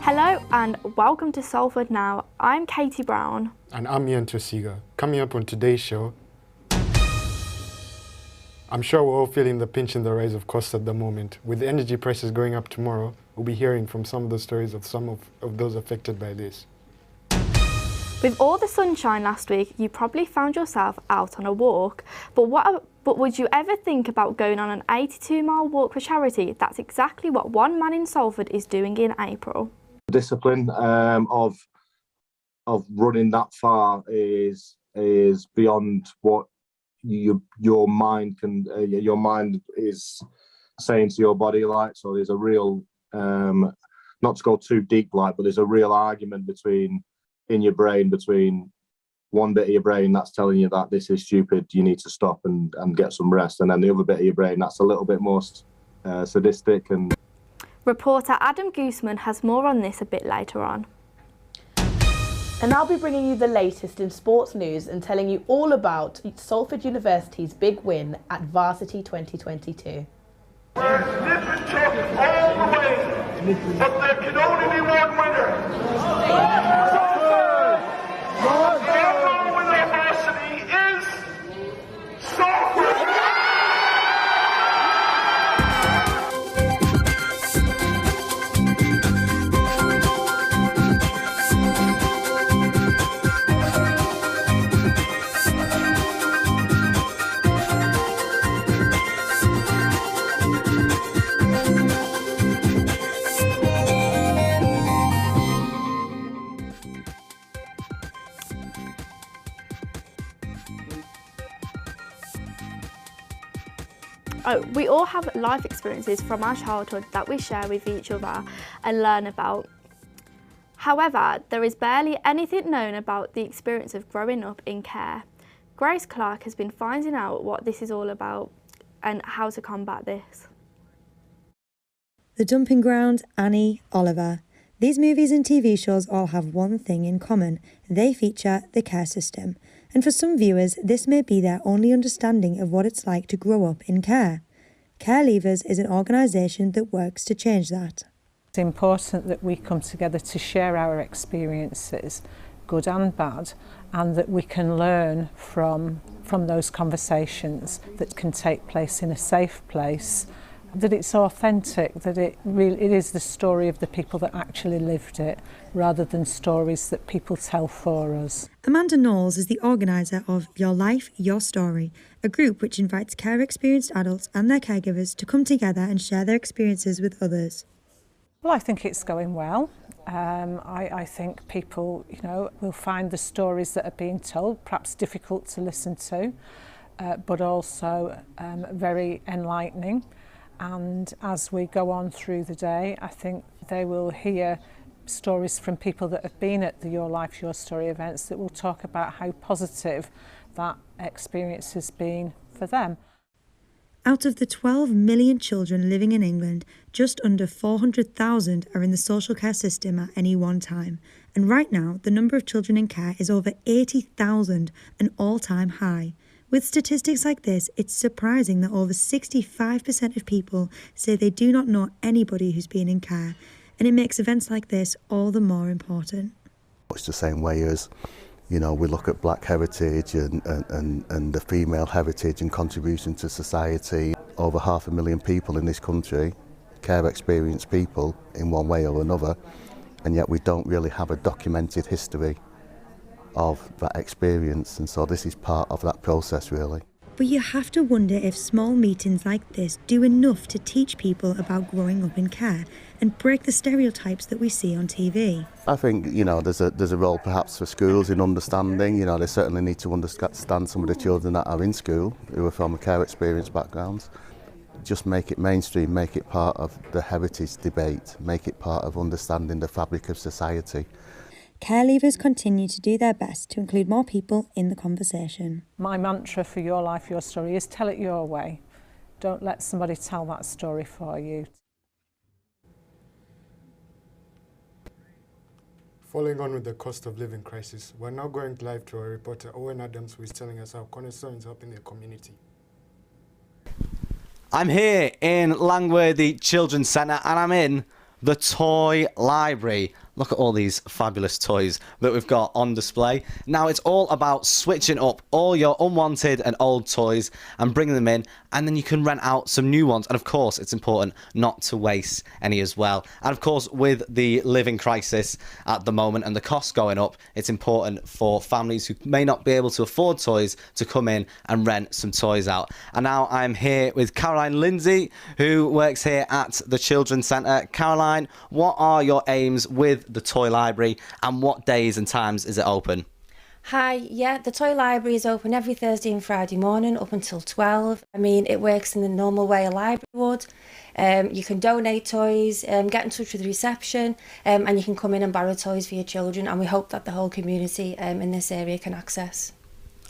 Hello and welcome to Salford Now. I'm Katie Brown. And I'm Ian Tosiga. Coming up on today's show, I'm sure we're all feeling the pinch in the rise of costs at the moment. With the energy prices going up tomorrow, we'll be hearing from some of the stories of some of those affected by this. With all the sunshine last week, you probably found yourself out on a walk. But would you ever think about going on an 82-mile walk for charity? That's exactly what one man in Salford is doing in April. Discipline of running that far is beyond what your mind can. Your mind is saying to your body, like, so there's a real not to go too deep, like, but there's a real argument in your brain between one bit of your brain that's telling you that this is stupid, you need to stop and get some rest, and then the other bit of your brain that's a little bit more sadistic. And reporter Adam Gooseman has more on this a bit later on. And I'll be bringing you the latest in sports news and telling you all about Salford University's big win at Varsity 2022. We're nip and tuck all the way, but there can only be one winner. The winner of Varsity is Salford. We all have life experiences from our childhood that we share with each other and learn about. However, there is barely anything known about the experience of growing up in care. Grace Clark has been finding out what this is all about and how to combat this. The Dumping Ground, Annie, Oliver. These movies and TV shows all have one thing in common. They feature the care system. And for some viewers, this may be their only understanding of what it's like to grow up in care. Care Leavers is an organisation that works to change that. It's important that we come together to share our experiences, good and bad, and that we can learn from those conversations that can take place in a safe place that it's authentic, that it is the story of the people that actually lived it, rather than stories that people tell for us. Amanda Knowles is the organiser of Your Life, Your Story, a group which invites care-experienced adults and their caregivers to come together and share their experiences with others. Well, I think it's going well. I think people, will find the stories that are being told perhaps difficult to listen to, but also very enlightening. And as we go on through the day, I think they will hear stories from people that have been at the Your Life, Your Story events that will talk about how positive that experience has been for them. Out of the 12 million children living in England, just under 400,000 are in the social care system at any one time. And right now, the number of children in care is over 80,000, an all-time high. With statistics like this, it's surprising that over 65% of people say they do not know anybody who's been in care, and it makes events like this all the more important. It's the same way as, we look at black heritage and the female heritage and contribution to society. Over 500,000 people in this country, care experienced people in one way or another, and yet we don't really have a documented history of that experience, and so this is part of that process really. But you have to wonder if small meetings like this do enough to teach people about growing up in care and break the stereotypes that we see on TV. I think, there's a role perhaps for schools in understanding. They certainly need to understand some of the children that are in school who are from a care experience backgrounds. Just make it mainstream, make it part of the heritage debate, make it part of understanding the fabric of society. Care leavers continue to do their best to include more people in the conversation. My mantra for Your Life, Your Story is tell it your way. Don't let somebody tell that story for you. Following on with the cost of living crisis, we're now going live to our reporter Owen Adams, who is telling us how Cornerstone is helping their community. I'm here in Langworthy Children's Centre and I'm in the toy library. Look at all these fabulous toys that we've got on display. Now it's all about switching up all your unwanted and old toys and bringing them in, and then you can rent out some new ones. And of course, it's important not to waste any as well. And of course, with the living crisis at the moment and the costs going up, it's important for families who may not be able to afford toys to come in and rent some toys out. And now I'm here with Caroline Lindsay, who works here at the Children's Centre. Caroline, what are your aims with the toy library and what days and times is it open? Hi, yeah, the toy library is open every Thursday and Friday morning up until 12. It works in the normal way a library would. You can donate toys, get in touch with the reception, and you can come in and borrow toys for your children, and we hope that the whole community in this area can access.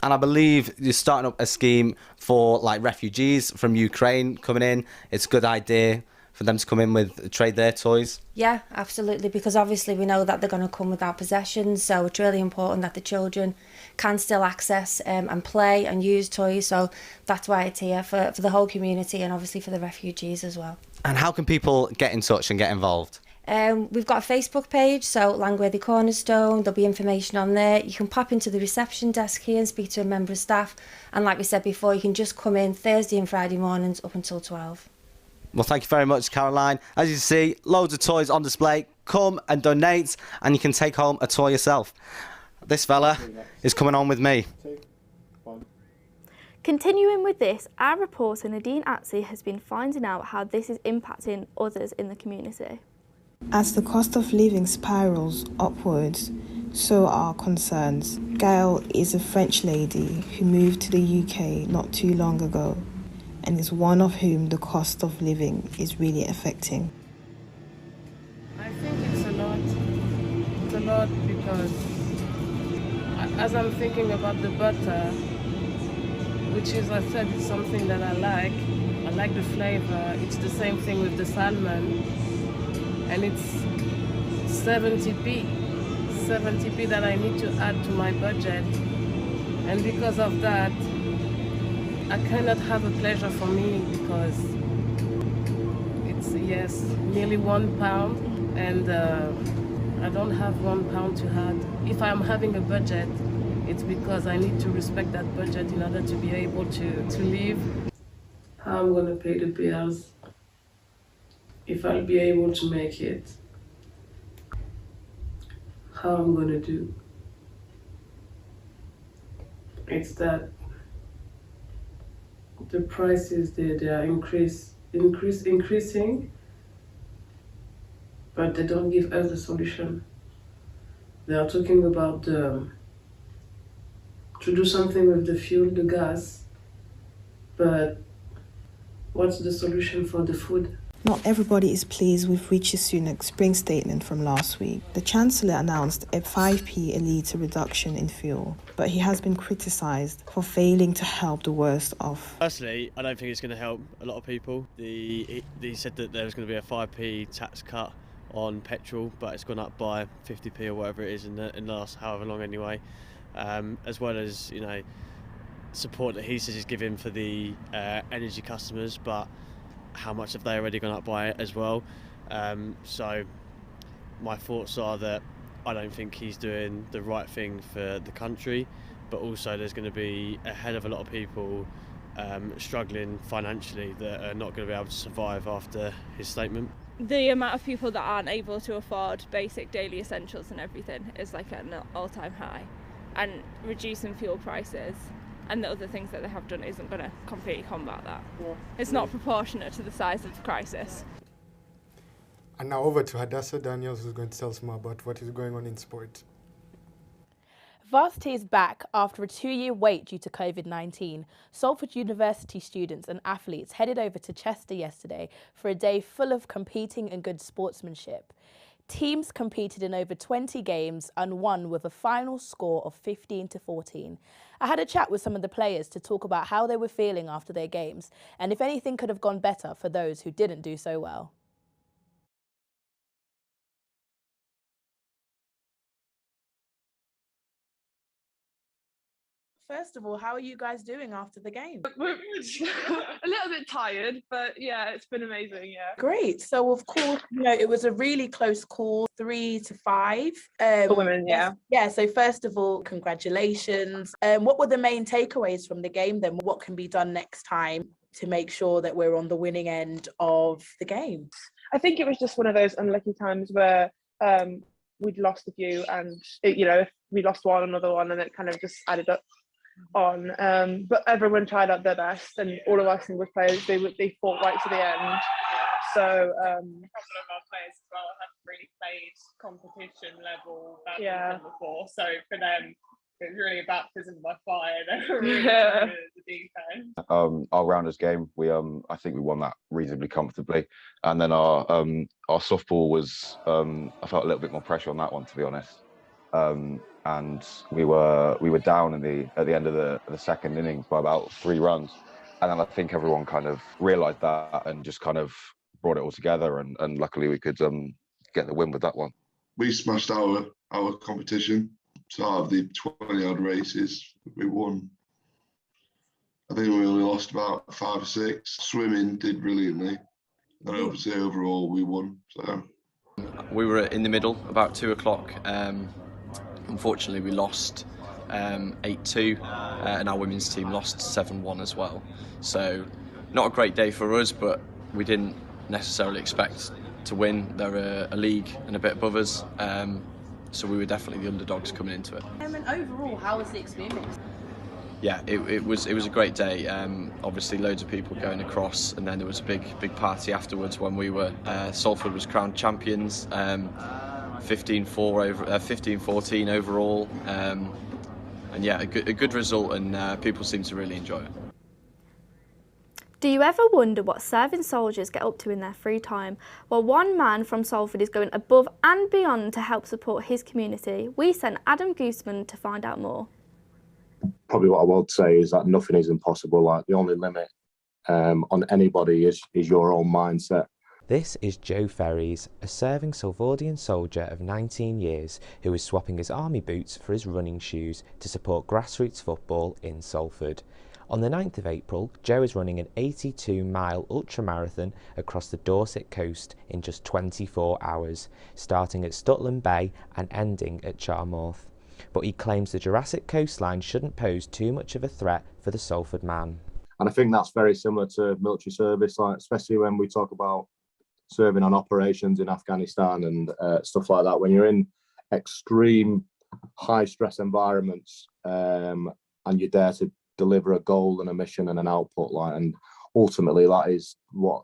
And I believe you're starting up a scheme for refugees from Ukraine coming in. It's a good idea for them to come in with trade their toys. Yeah, absolutely, because obviously we know that they're going to come without possessions, so it's really important that the children can still access and play and use toys, so that's why it's here for the whole community and obviously for the refugees as well. And how can people get in touch and get involved? We've got a Facebook page, so Langworthy Cornerstone, there'll be information on there. You can pop into the reception desk here and speak to a member of staff, and like we said before, you can just come in Thursday and Friday mornings up until 12. Well, thank you very much, Caroline. As you see, loads of toys on display. Come and donate, and you can take home a toy yourself. This fella is coming on with me. Continuing with this, our reporter Nadine Atsey has been finding out how this is impacting others in the community. As the cost of living spirals upwards, so are concerns. Gail is a French lady who moved to the UK not too long ago, and is one of whom the cost of living is really affecting. I think it's a lot. It's a lot because as I'm thinking about the butter, which is, I said, it's something that I like the flavor. It's the same thing with the salmon, and it's 70p that I need to add to my budget, and because of that, I cannot have a pleasure for me because it's, yes, nearly £1, and I don't have £1 to add. If I'm having a budget, it's because I need to respect that budget in order to be able to live. How I'm going to pay the bills, if I'll be able to make it, how I'm going to do. It's that the prices they are increasing, but they don't give us the solution. They are talking about to do something with the fuel, the gas, but what's the solution for the food? Not everybody is pleased with Rishi Sunak's spring statement from last week. The Chancellor announced a 5p a litre reduction in fuel, but he has been criticised for failing to help the worst off. Personally, I don't think it's going to help a lot of people. He said that there was going to be a 5p tax cut on petrol, but it's gone up by 50p or whatever it is in the last however long anyway, as well as, you know, support that he says he's giving for the energy customers, but how much have they already gone up by as well? So my thoughts are that I don't think he's doing the right thing for the country, but also there's going to be a hell of a lot of people struggling financially that are not going to be able to survive after his statement. The amount of people that aren't able to afford basic daily essentials and everything is like at an all-time high, and reducing fuel prices and the other things that they have done isn't going to completely combat that. Yeah. It's not proportionate to the size of the crisis. And now over to Hadassah Daniels, who's going to tell us more about what is going on in sport. Varsity is back after a 2-year wait due to COVID-19. Salford University students and athletes headed over to Chester yesterday for a day full of competing and good sportsmanship. Teams competed in over 20 games and won with a final score of 15-14. I had a chat with some of the players to talk about how they were feeling after their games and if anything could have gone better for those who didn't do so well. First of all, how are you guys doing after the game? We're a little bit tired, but yeah, it's been amazing, yeah. Great. So, of course, you know, it was a really close call, 3-5. For women, yeah. Yeah, so first of all, congratulations. What were the main takeaways from the game then? What can be done next time to make sure that we're on the winning end of the game? I think it was just one of those unlucky times where we'd lost a few and, you know, if we lost one, another one, and it kind of just added up on, but everyone tried out their best, and all of our singles players they fought right to the end. So a couple of our players as well haven't really played competition level before, so for them it was really a baptism by fire. They were really the deep end. Our rounders game, I think we won that reasonably comfortably, and then our softball was I felt a little bit more pressure on that one, to be honest. And we were down at the end of the second innings by about 3 runs, and then I think everyone kind of realised that and just kind of brought it all together, and luckily we could get the win with that one. We smashed our competition. So out of the 20-odd races, we won. I think we only lost about 5 or 6. Swimming did brilliantly, and obviously overall we won. So we were in the middle about 2 o'clock. Unfortunately, we lost 8-2, and our women's team lost 7-1 as well. So not a great day for us, but we didn't necessarily expect to win. They're a league and a bit above us, so we were definitely the underdogs coming into it. And overall, how was the experience? Yeah, it was a great day. Obviously, loads of people going across, and then there was a big party afterwards when we were Salford was crowned champions. 15-14 overall, and yeah, a good result, and people seem to really enjoy it. Do you ever wonder what serving soldiers get up to in their free time? Well, one man from Salford is going above and beyond to help support his community. We sent Adam Gooseman to find out more. Probably what I would say is that nothing is impossible. Like, the only limit on anybody is your own mindset. This is Joe Ferries, a serving Salfordian soldier of 19 years who is swapping his army boots for his running shoes to support grassroots football in Salford. On the 9th of April, Joe is running an 82-mile ultramarathon across the Dorset coast in just 24 hours, starting at Stutland Bay and ending at Charmouth. But he claims the Jurassic coastline shouldn't pose too much of a threat for the Salford man. And I think that's very similar to military service, like especially when we talk about serving on operations in Afghanistan and stuff like that. When you're in extreme high stress environments and you're there to deliver a goal and a mission and an output, like, and ultimately that is what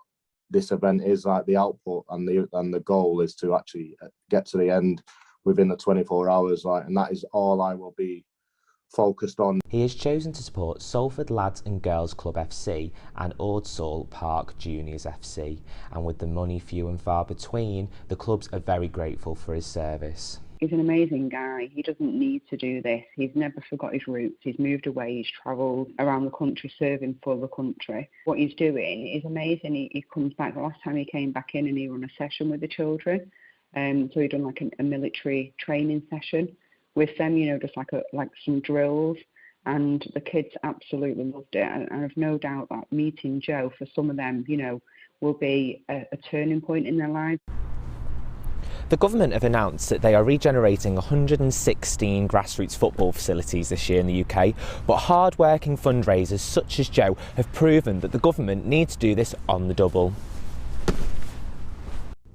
this event is, like, the output and the goal is to actually get to the end within the 24 hours, like, and that is all I will be focused on. He has chosen to support Salford Lads and Girls Club FC and Ordsall Park Juniors FC, and with the money few and far between, the clubs are very grateful for his service. He's an amazing guy. He doesn't need to do this. He's never forgot his roots. He's moved away. He's travelled around the country serving for the country. What he's doing is amazing. He comes back. The last time he came back in and he ran a session with the children. So he'd done like a military training session with them, you know, just like some drills. And the kids absolutely loved it. And I've no doubt that meeting Joe, for some of them, you know, will be a turning point in their lives. The government have announced that they are regenerating 116 grassroots football facilities this year in the UK, but hard-working fundraisers such as Joe have proven that the government need to do this on the double.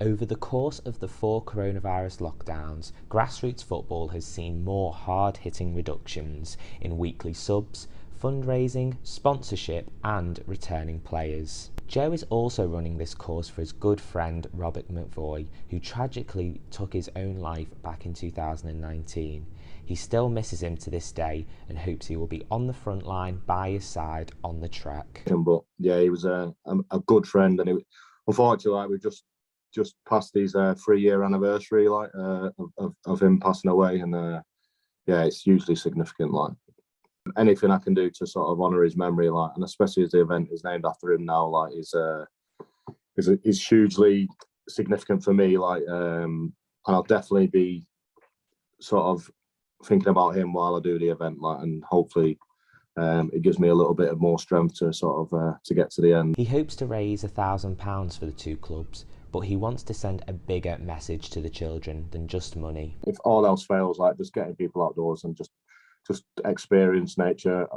Over the course of the 4 coronavirus lockdowns, grassroots football has seen more hard-hitting reductions in weekly subs, fundraising, sponsorship and returning players. Joe is also running this course for his good friend Robert McVoy, who tragically took his own life back in 2019. He still misses him to this day and hopes he will be on the front line by his side on the track. But yeah, he was a good friend, and unfortunately, like, we've just passed his 3-year anniversary, like, of him passing away, and yeah, it's hugely significant. Like, anything I can do to sort of honour his memory, like, and especially as the event is named after him now, like, is hugely significant for me. Like, and I'll definitely be sort of thinking about him while I do the event, like, and hopefully it gives me a little bit of more strength to sort of to get to the end. He hopes to raise £1,000 for the 2 clubs, but he wants to send a bigger message to the children than just money. If all else fails, like, just getting people outdoors and just experience nature,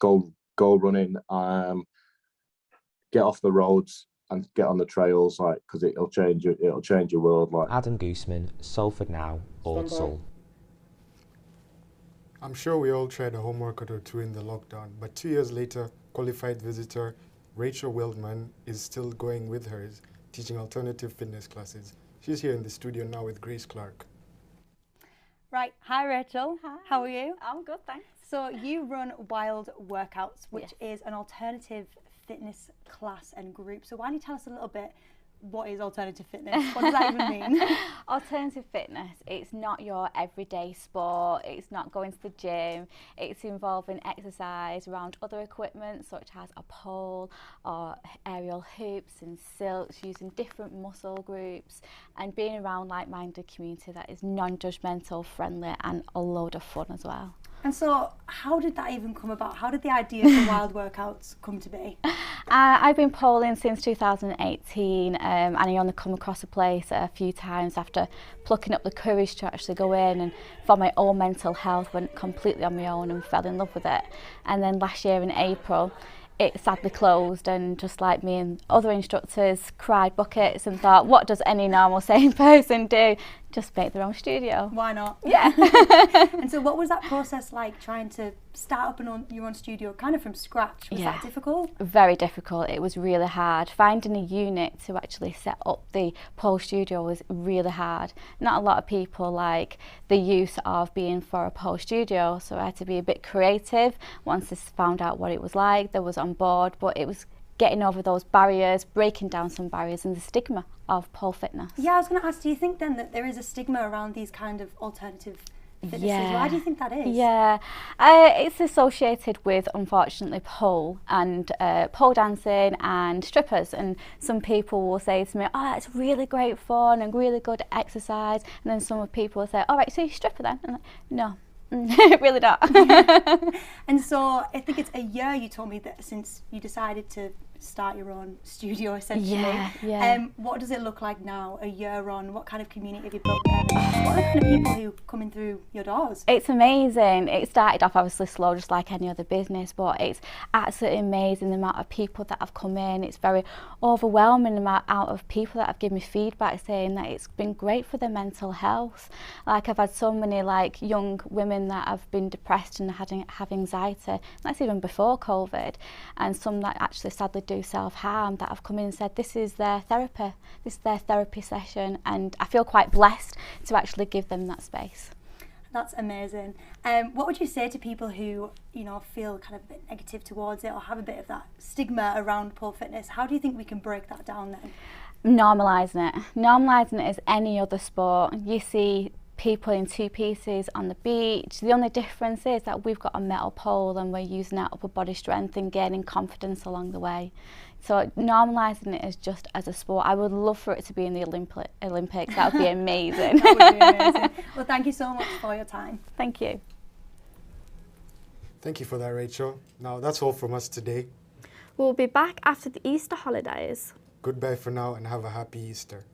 go running, get off the roads and get on the trails, like, because it'll change your world. Like. Adam Gooseman, Salford Now, Ordsall. I'm sure we all tried a home workout or 2 in the lockdown, but 2 years later, qualified visitor Rachel Wildman is still going with hers, teaching alternative fitness classes. She's here in the studio now with Grace Clark. Right, hi Rachel. Hi. How are you? I'm good, thanks. So you run Wild Workouts, which is an alternative fitness class and group. So why don't you tell us a little bit, what is alternative fitness? What does that even mean? Alternative fitness, it's not your everyday sport, it's not going to the gym, it's involving exercise around other equipment such as a pole or aerial hoops and silks, using different muscle groups and being around like-minded community that is non-judgmental, friendly and a load of fun as well. And so how did that even come about? How did the idea for Wild Workouts come to be? I've been polling since 2018 and I only come across a place a few times after plucking up the courage to actually go in, and for my own mental health went completely on my own and fell in love with it. And then last year in April it sadly closed, and just like me and other instructors cried buckets and thought, what does any normal sane person do? Just make their own studio. Why not? Yeah. And so what was that process like, trying to start up your own studio kind of from scratch? Was that difficult? Very difficult. It was really hard. Finding a unit to actually set up the pole studio was really hard. Not a lot of people like the use of being for a pole studio, so I had to be a bit creative. Once I found out what it was like, I was on board, but it was getting over those barriers, breaking down some barriers and the stigma of pole fitness. Yeah, I was going to ask, do you think then that there is a stigma around these kind of alternative fitnesses? Why do you think that is? Yeah, it's associated with, unfortunately, pole and pole dancing and strippers, and some people will say to me, oh, it's really great fun and really good exercise, and then some people will say, all right, so you're a stripper then? And I'm like, no. Really not. And so I think it's a year, you told me, that since you decided to start your own studio essentially. Yeah. What does it look like now, a year on? What kind of community have you built there? And what are the kind of people who come in through your doors? It's amazing. It started off obviously slow, just like any other business, but it's absolutely amazing the amount of people that have come in. It's very overwhelming the amount of people that have given me feedback saying that it's been great for their mental health. Like I've had so many like young women that have been depressed and have anxiety. That's even before COVID, and some that actually sadly do self-harm that have come in and said this is their therapy, this is their therapy session, and I feel quite blessed to actually give them that space. That's amazing. What would you say to people who, you know, feel kind of a bit negative towards it or have a bit of that stigma around pole fitness? How do you think we can break that down then? Normalising it. Normalising it as any other sport. You see people in two pieces on the beach. The only difference is that we've got a metal pole and we're using our upper body strength and gaining confidence along the way. So normalising it as just as a sport. I would love for it to be in the Olympics. That would be amazing. That would be amazing. Well, thank you so much for your time. Thank you. Thank you for that, Rachel. Now, that's all from us today. We'll be back after the Easter holidays. Goodbye for now and have a happy Easter.